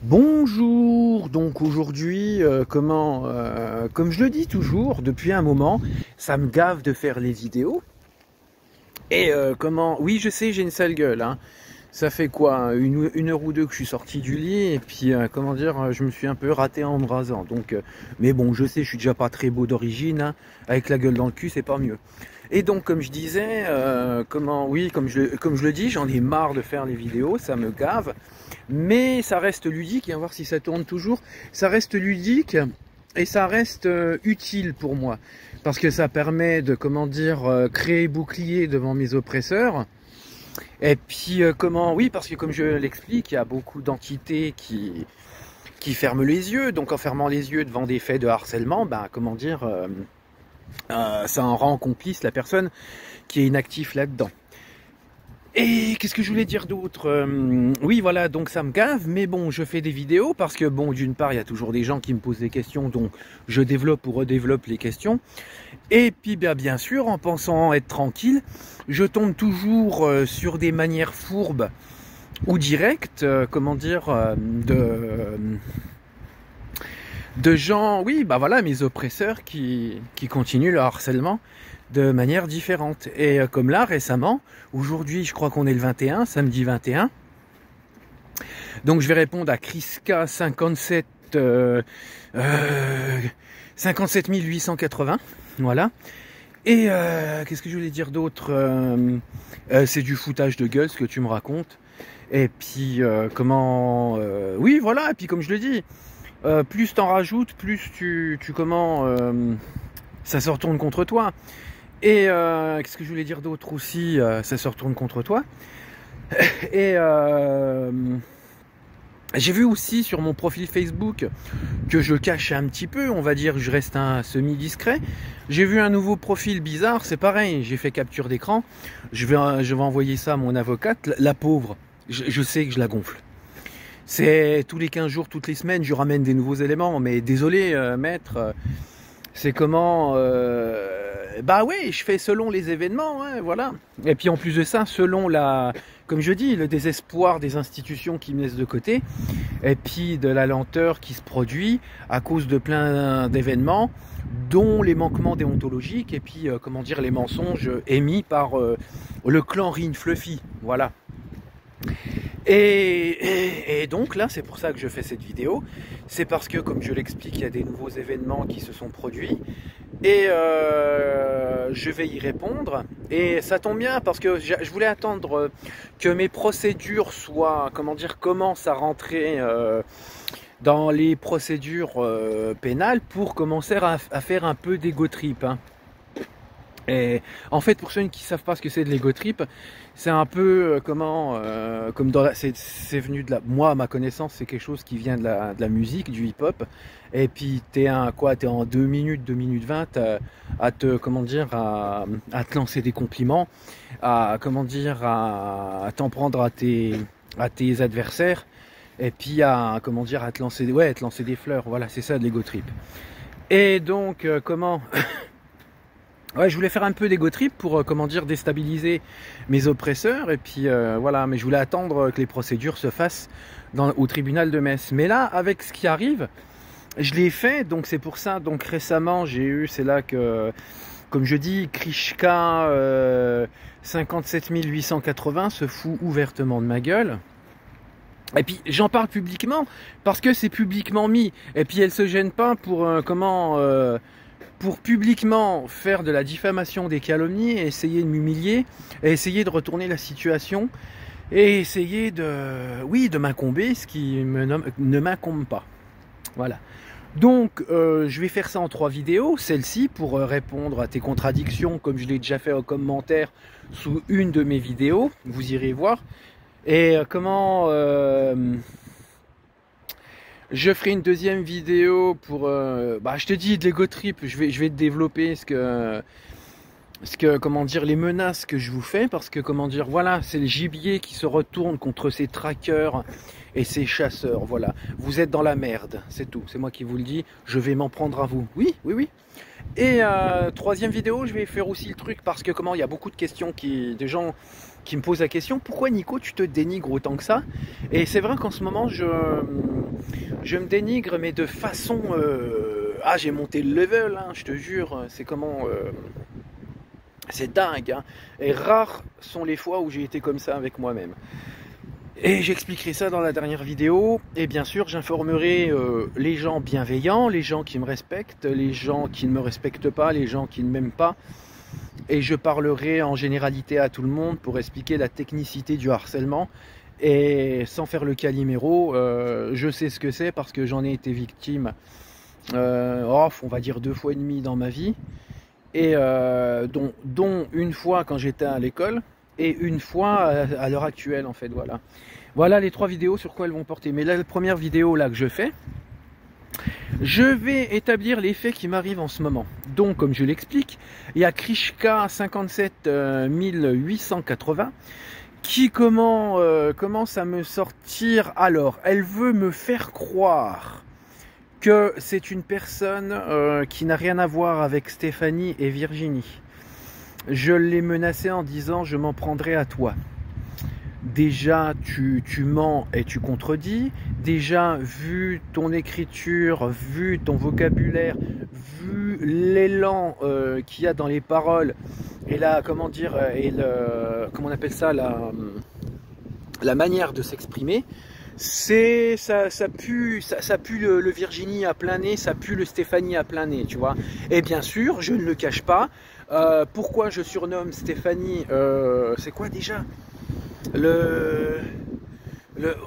Bonjour, donc aujourd'hui, comme je le dis toujours, depuis un moment, ça me gave de faire les vidéos. Oui, je sais, j'ai une sale gueule, hein. Ça fait quoi, une heure ou deux que je suis sorti du lit, et puis, je me suis un peu raté en me rasant. Mais bon, je sais, je suis déjà pas très beau d'origine, hein. Avec la gueule dans le cul, c'est pas mieux. Et donc, comme je disais, comme je le dis, j'en ai marre de faire les vidéos, ça me gave. Mais ça reste ludique, et on va voir si ça tourne toujours. Ça reste ludique et ça reste utile pour moi. Parce que ça permet de, créer bouclier devant mes oppresseurs. Et puis, oui, parce que comme je l'explique, il y a beaucoup d'entités qui ferment les yeux. Donc, en fermant les yeux devant des faits de harcèlement, ça en rend complice la personne qui est inactive là-dedans. Et qu'est-ce que je voulais dire d'autre? Oui, voilà, donc ça me gave, mais bon, je fais des vidéos parce que, bon, d'une part, il y a toujours des gens qui me posent des questions, donc je développe ou redéveloppe les questions. Et puis, bien sûr, en pensant être tranquille, je tombe toujours sur des manières fourbes ou directes, de gens, oui, bah voilà, mes oppresseurs qui continuent le harcèlement de manière différente. Et comme là, récemment, aujourd'hui, je crois qu'on est le 21, samedi 21. Donc je vais répondre à Kriska 57 57 880. Voilà. Et qu'est-ce que je voulais dire d'autre? C'est du foutage de gueule ce que tu me racontes. Et puis oui, voilà. Et puis comme je le dis, plus t'en rajoutes, plus ça se retourne contre toi. Et qu'est-ce que je voulais dire d'autre aussi? Ça se retourne contre toi. Et j'ai vu aussi sur mon profil Facebook que je cache un petit peu, on va dire, je reste un semi-discret. J'ai vu un nouveau profil bizarre, c'est pareil, j'ai fait capture d'écran. Je vais envoyer ça à mon avocate, la pauvre. Je sais que je la gonfle. C'est tous les 15 jours, toutes les semaines, je ramène des nouveaux éléments. Mais désolé, maître, c'est bah oui, je fais selon les événements, hein, voilà. Et puis en plus de ça, selon comme je dis, le désespoir des institutions qui me laissent de côté, et puis de la lenteur qui se produit à cause de plein d'événements, dont les manquements déontologiques, et puis les mensonges émis par le clan Rin Fluffy, voilà. Et donc là, c'est pour ça que je fais cette vidéo. C'est parce que, comme je l'explique, il y a des nouveaux événements qui se sont produits. Et je vais y répondre. Et ça tombe bien parce que je voulais attendre que mes procédures commencent à rentrer dans les procédures pénales pour commencer à faire un peu d'ego trip, hein. Et en fait, pour ceux qui ne savent pas ce que c'est de l'ego trip, c'est un peu c'est venu de moi, à ma connaissance, c'est quelque chose qui vient de la musique, du hip-hop. Et puis t'es en 2 minutes, 2 minutes 20 à te lancer des compliments, à t'en prendre à tes adversaires, et puis à te lancer des fleurs. Voilà, c'est ça de l'ego trip. Et donc ouais, je voulais faire un peu d'ego trip pour, déstabiliser mes oppresseurs. Et puis voilà, mais je voulais attendre que les procédures se fassent au tribunal de Metz. Mais là, avec ce qui arrive, je l'ai fait. Donc c'est pour ça, donc récemment, c'est là que, comme je dis, Krishka 57 880 se fout ouvertement de ma gueule. Et puis j'en parle publiquement parce que c'est publiquement mis. Et puis elle se gêne pas pour publiquement faire de la diffamation, des calomnies, et essayer de m'humilier, et essayer de retourner la situation, et essayer de m'incomber, ce qui ne m'incombe pas. Voilà. Donc, je vais faire ça en 3 vidéos. Celle-ci pour répondre à tes contradictions, comme je l'ai déjà fait en commentaire sous une de mes vidéos. Vous irez voir. Et je ferai une deuxième vidéo pour... je te dis, de l'ego trip, je vais te développer ce que... ce que, comment dire, les menaces que je vous fais, parce que, comment dire, voilà, c'est le gibier qui se retourne contre ces traqueurs et ces chasseurs, voilà. Vous êtes dans la merde, c'est tout, c'est moi qui vous le dis, je vais m'en prendre à vous. Oui, oui, oui. Et troisième vidéo, je vais faire aussi le truc, parce que, comment, il y a beaucoup de questions, des gens qui me posent la question, pourquoi Nico, tu te dénigres autant que ça? Et c'est vrai qu'en ce moment, je me dénigre, mais de façon... ah, j'ai monté le level, hein, je te jure, c'est comment... c'est dingue, hein. Et rares sont les fois où j'ai été comme ça avec moi-même. Et j'expliquerai ça dans la dernière vidéo. Et bien sûr, j'informerai les gens bienveillants, les gens qui me respectent, les gens qui ne me respectent pas, les gens qui ne m'aiment pas. Et je parlerai en généralité à tout le monde pour expliquer la technicité du harcèlement. Et sans faire le caliméro, je sais ce que c'est parce que j'en ai été victime, on va dire 2 fois et demi dans ma vie. Et dont une fois quand j'étais à l'école et une fois à l'heure actuelle en fait, voilà. Voilà les 3 vidéos sur quoi elles vont porter. Mais la première vidéo là que je fais, je vais établir les faits qui m'arrivent en ce moment. Donc comme je l'explique, il y a Krishka 57880 qui commence à me sortir. Alors elle veut me faire croire que c'est une personne qui n'a rien à voir avec Stéphanie et Virginie. Je l'ai menacé en disant je m'en prendrai à toi. Déjà tu mens et tu contredis. Déjà vu ton écriture, vu ton vocabulaire, vu l'élan qu'il y a dans les paroles et la comment dire comment on appelle ça la manière de s'exprimer. Ça pue le Virginie à plein nez, ça pue le Stéphanie à plein nez, tu vois. Et bien sûr, je ne le cache pas. Pourquoi je surnomme Stéphanie c'est quoi déjà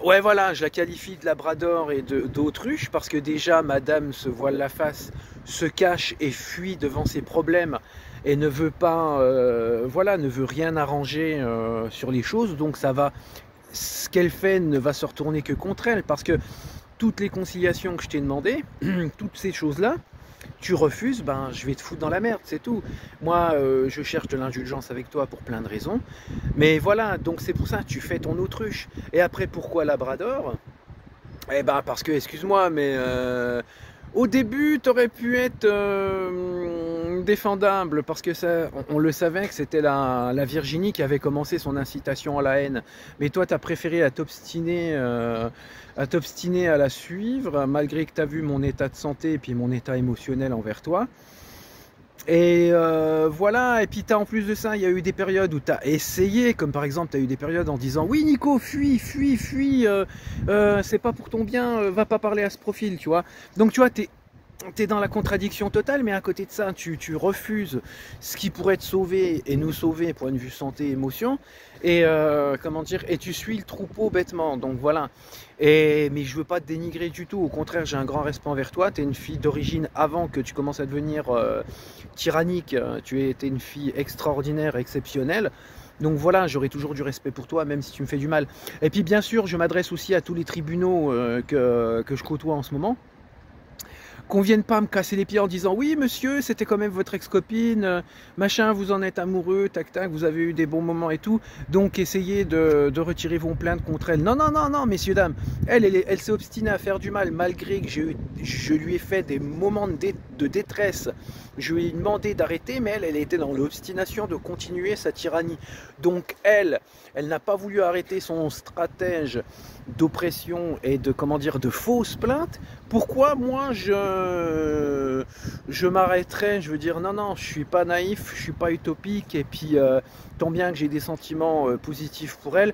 ouais, voilà, je la qualifie de labrador et d'autruche parce que déjà madame se voile la face, se cache et fuit devant ses problèmes et ne veut pas voilà, ne veut rien arranger sur les choses. Donc ça va, ce qu'elle fait ne va se retourner que contre elle, parce que toutes les conciliations que je t'ai demandé, toutes ces choses-là, tu refuses, ben je vais te foutre dans la merde, c'est tout. Moi, je cherche de l'indulgence avec toi pour plein de raisons, mais voilà, donc c'est pour ça, tu fais ton autruche. Et après, pourquoi labrador? Eh ben parce que, excuse-moi, mais au début, tu aurais pu être défendable, parce que ça, on le savait que c'était la Virginie qui avait commencé son incitation à la haine. Mais toi, tu as préféré à t'obstiner à la suivre, malgré que tu as vu mon état de santé et puis mon état émotionnel envers toi. Et voilà, et puis en plus de ça, il y a eu des périodes où tu as essayé, comme par exemple, tu as eu des périodes en disant « Oui Nico, fuis, c'est pas pour ton bien, va pas parler à ce profil, tu vois ». Donc tu vois, t'es dans la contradiction totale, mais à côté de ça, tu refuses ce qui pourrait te sauver et nous sauver, point de vue santé, émotion, et comment dire, et tu suis le troupeau bêtement. Donc voilà. Mais je veux pas te dénigrer du tout. Au contraire, j'ai un grand respect envers toi. Tu es une fille d'origine avant que tu commences à devenir tyrannique. Tu étais une fille extraordinaire, exceptionnelle. Donc voilà, j'aurai toujours du respect pour toi, même si tu me fais du mal. Et puis bien sûr, je m'adresse aussi à tous les tribunaux que je côtoie en ce moment. Qu'on vienne pas me casser les pieds en disant oui monsieur, c'était quand même votre ex-copine, machin, vous en êtes amoureux, tac tac, vous avez eu des bons moments et tout, donc essayez de retirer vos plaintes contre elle. Non, non, non, non, messieurs, dames, elle s'est obstinée à faire du mal, malgré que je lui ai fait des moments de détresse. Je lui ai demandé d'arrêter, mais elle était dans l'obstination de continuer sa tyrannie. Donc elle n'a pas voulu arrêter son stratège d'oppression et de, comment dire, de fausses plaintes. Pourquoi moi je m'arrêterais? Je veux dire non, non, je suis pas naïf, je suis pas utopique, et puis tant bien que j'ai des sentiments positifs pour elle,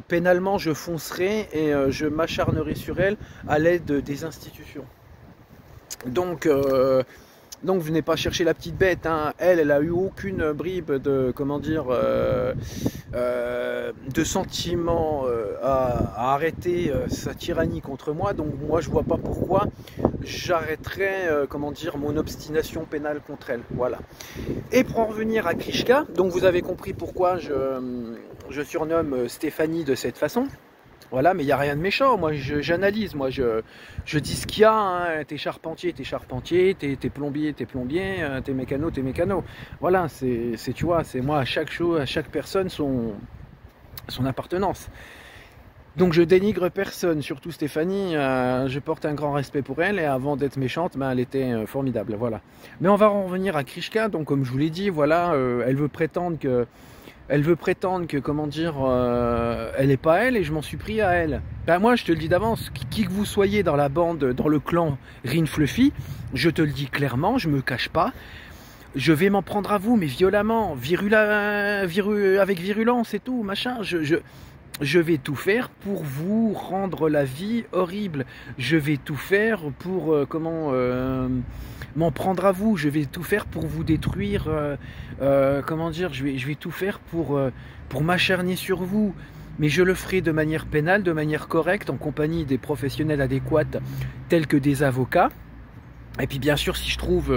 pénalement je foncerai et je m'acharnerai sur elle à l'aide des institutions. Donc venez pas chercher la petite bête, hein. Elle a eu aucune bribe de, comment dire, de sentiments à arrêter sa tyrannie contre moi. Donc moi je vois pas pourquoi j'arrêterais, comment dire, mon obstination pénale contre elle. Voilà. Et pour en revenir à Krishka, donc vous avez compris pourquoi je surnomme Stéphanie de cette façon. Voilà, mais il n'y a rien de méchant. Moi, j'analyse. Moi, je dis ce qu'il y a. Hein. T'es charpentier, t'es plombier, t'es mécano. Voilà, tu vois, c'est moi, à chaque chose, à chaque personne, son appartenance. Donc je dénigre personne, surtout Stéphanie, je porte un grand respect pour elle et avant d'être méchante, elle était formidable, voilà. Mais on va en revenir à Krishka, donc comme je vous l'ai dit, voilà, elle veut prétendre que, comment dire, elle n'est pas elle et je m'en suis pris à elle. Ben moi je te le dis d'avance, qui que vous soyez dans la bande, dans le clan Rin Fluffy, je te le dis clairement, je me cache pas. Je vais m'en prendre à vous, mais violemment, avec virulence et tout, machin, je vais tout faire pour vous rendre la vie horrible. Je vais tout faire pour m'en prendre à vous. Je vais tout faire pour vous détruire. Comment dire, je vais tout faire pour m'acharner sur vous. Mais je le ferai de manière pénale, de manière correcte, en compagnie des professionnels adéquats, tels que des avocats. Et puis bien sûr, si je trouve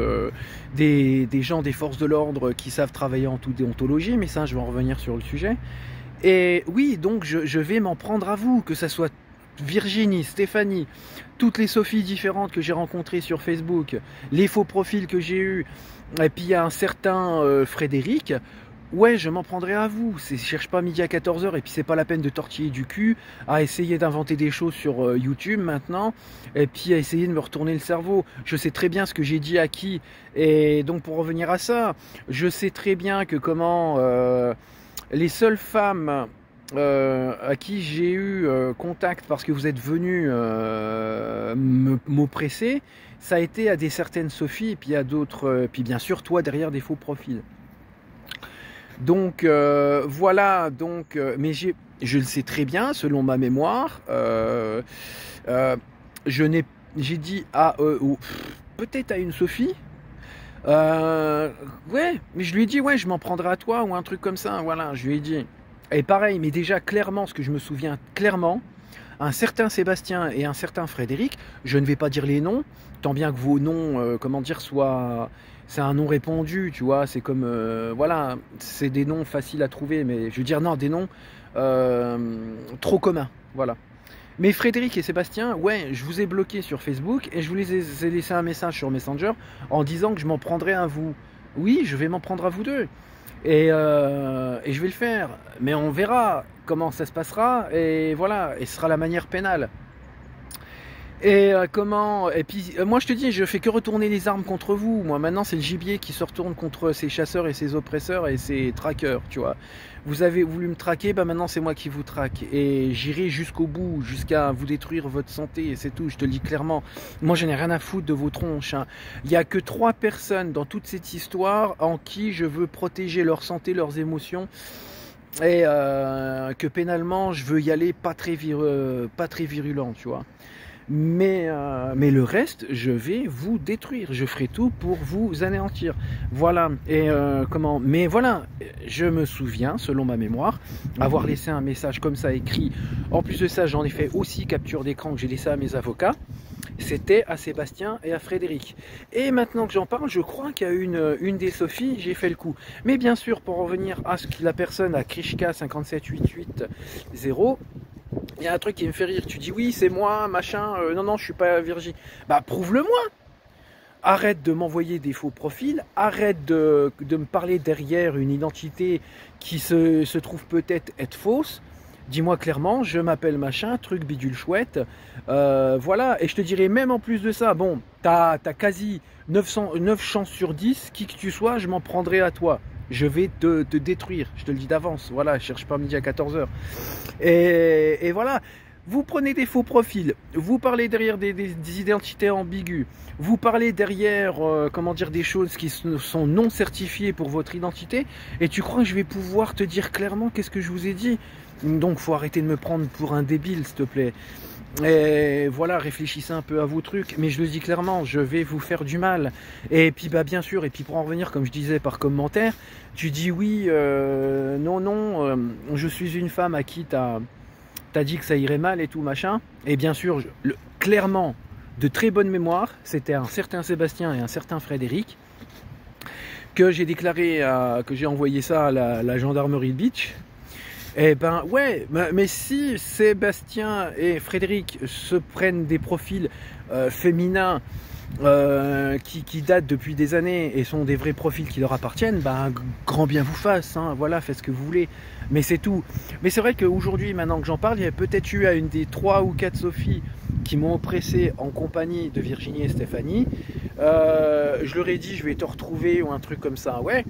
des gens des forces de l'ordre qui savent travailler en toute déontologie, mais ça, je vais en revenir sur le sujet. Et oui, donc je vais m'en prendre à vous, que ça soit Virginie, Stéphanie, toutes les Sophies différentes que j'ai rencontrées sur Facebook, les faux profils que j'ai eus, et puis il y a un certain Frédéric, ouais, je m'en prendrai à vous. Je cherche pas midi à 14h et puis c'est pas la peine de tortiller du cul à essayer d'inventer des choses sur YouTube maintenant et puis à essayer de me retourner le cerveau. Je sais très bien ce que j'ai dit à qui et donc pour revenir à ça, je sais très bien que les seules femmes à qui j'ai eu contact parce que vous êtes venus m'oppresser, ça a été à des certaines Sophies et puis à d'autres, puis bien sûr toi derrière des faux profils. Donc voilà, donc, mais je le sais très bien, selon ma mémoire, j'ai dit à peut-être à une Sophie. Ouais, mais je lui ai dit, ouais, je m'en prendrai à toi ou un truc comme ça, voilà, je lui ai dit. Et pareil, mais déjà clairement, ce que je me souviens clairement, un certain Sébastien et un certain Frédéric, je ne vais pas dire les noms, tant bien que vos noms, comment dire, soient... C'est un nom répandu, tu vois, c'est comme... voilà, c'est des noms faciles à trouver, mais je veux dire, non, des noms trop communs, voilà. Mais Frédéric et Sébastien, ouais, je vous ai bloqué sur Facebook et je vous ai laissé un message sur Messenger en disant que je m'en prendrais à vous. Oui, je vais m'en prendre à vous deux. Et je vais le faire. Mais on verra comment ça se passera. Et voilà, et ce sera la manière pénale. Et et puis moi je te dis, je fais que retourner les armes contre vous. Moi maintenant c'est le gibier qui se retourne contre ces chasseurs et ces oppresseurs et ces traqueurs, tu vois. Vous avez voulu me traquer, bah maintenant c'est moi qui vous traque. Et j'irai jusqu'au bout, jusqu'à vous détruire votre santé, et c'est tout, je te le dis clairement. Moi je n'ai rien à foutre de vos tronches. Hein. Il n'y a que 3 personnes dans toute cette histoire en qui je veux protéger leur santé, leurs émotions. Et que pénalement je veux y aller pas très virulent, tu vois. Mais le reste, je vais vous détruire. Je ferai tout pour vous anéantir. Voilà. Et mais voilà, je me souviens, selon ma mémoire, avoir laissé un message comme ça écrit. En plus de ça, j'en ai fait aussi capture d'écran que j'ai laissé à mes avocats. C'était à Sébastien et à Frédéric. Et maintenant que j'en parle, je crois qu'il y a une des Sophies, j'ai fait le coup. Mais bien sûr, pour revenir à la personne à Krishka 57880, il y a un truc qui me fait rire. Tu dis oui, c'est moi, machin. Non, je suis pas Virginie. Bah, prouve-le-moi. Arrête de m'envoyer des faux profils. Arrête de me parler derrière une identité qui se trouve peut-être être fausse. Dis-moi clairement, je m'appelle machin, truc bidule chouette. Voilà. Et je te dirais même en plus de ça, bon, t'as quasi 9 chances sur 10, qui que tu sois, je m'en prendrai à toi. Je vais te détruire, je te le dis d'avance. Voilà, je cherche pas midi à 14h. Et voilà, vous prenez des faux profils, vous parlez derrière des identités ambiguës, vous parlez derrière, comment dire, des choses qui sont non certifiées pour votre identité, et tu crois que je vais pouvoir te dire clairement qu'est-ce que je vous ai dit? Donc, faut arrêter de me prendre pour un débile, s'il te plaît. Et voilà, réfléchissez un peu à vos trucs, mais je le dis clairement, je vais vous faire du mal. Et puis bah bien sûr, et puis pour en revenir, comme je disais par commentaire, tu dis oui, non, je suis une femme à qui t'as dit que ça irait mal et tout machin. Et bien sûr, clairement, de très bonne mémoire, c'était un certain Sébastien et un certain Frédéric que j'ai déclaré, que j'ai envoyé ça à la gendarmerie de Beach. Eh ben ouais, mais si Sébastien et Frédéric se prennent des profils féminins qui datent depuis des années et sont des vrais profils qui leur appartiennent, ben grand bien vous fasse, hein, voilà, faites ce que vous voulez, mais c'est tout. Mais c'est vrai qu'aujourd'hui, maintenant que j'en parle, il y a peut-être eu à une des 3 ou 4 Sophie qui m'ont oppressé en compagnie de Virginie et Stéphanie. Je leur ai dit je vais te retrouver ou un truc comme ça, ouais.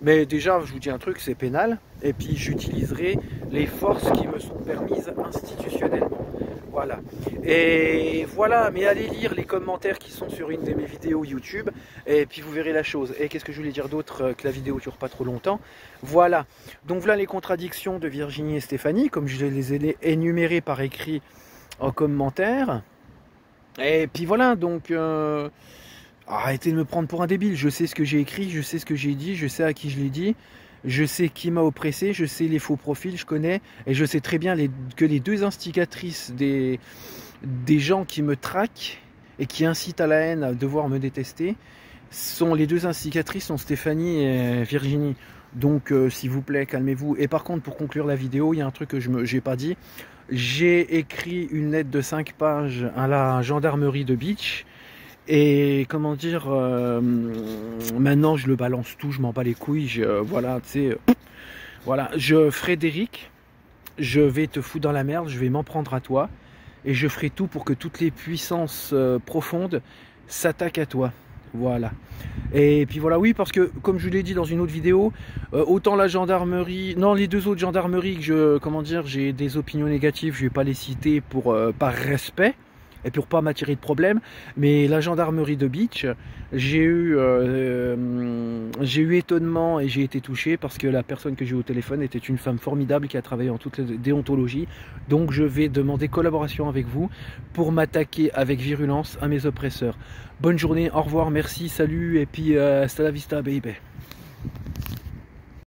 Mais déjà, je vous dis un truc, c'est pénal. Et puis, j'utiliserai les forces qui me sont permises institutionnellement. Voilà. Et voilà, mais allez lire les commentaires qui sont sur une de mes vidéos YouTube. Et puis, vous verrez la chose. Et qu'est-ce que je voulais dire d'autre que la vidéo ne dure pas trop longtemps? Voilà. Donc, voilà les contradictions de Virginie et Stéphanie, comme je les ai énumérées par écrit en commentaire. Et puis, voilà, donc... arrêtez de me prendre pour un débile, je sais ce que j'ai écrit, je sais ce que j'ai dit, je sais à qui je l'ai dit, je sais qui m'a oppressé, je sais les faux profils, je connais, et je sais très bien que les 2 instigatrices des gens qui me traquent et qui incitent à la haine, à devoir me détester, les 2 instigatrices sont Stéphanie et Virginie. Donc s'il vous plaît, calmez-vous. Et par contre, pour conclure la vidéo, il y a un truc que je n'ai pas dit. J'ai écrit une lettre de 5 pages à la gendarmerie de Beach. Et comment dire, maintenant je le balance tout, je m'en bats les couilles, voilà, tu sais, voilà, Frédéric, je vais te foutre dans la merde, je vais m'en prendre à toi, et je ferai tout pour que toutes les puissances profondes s'attaquent à toi, voilà. Et puis voilà, oui, parce que, comme je vous l'ai dit dans une autre vidéo, autant la gendarmerie, non, les 2 autres gendarmeries que j'ai des opinions négatives, je vais pas les citer par respect, et pour pas m'attirer de problème, mais la gendarmerie de Beach, j'ai eu étonnement et j'ai été touché parce que la personne que j'ai eu au téléphone était une femme formidable qui a travaillé en toute déontologie. Donc je vais demander collaboration avec vous pour m'attaquer avec virulence à mes oppresseurs. Bonne journée, au revoir, merci, salut et puis hasta la vista baby.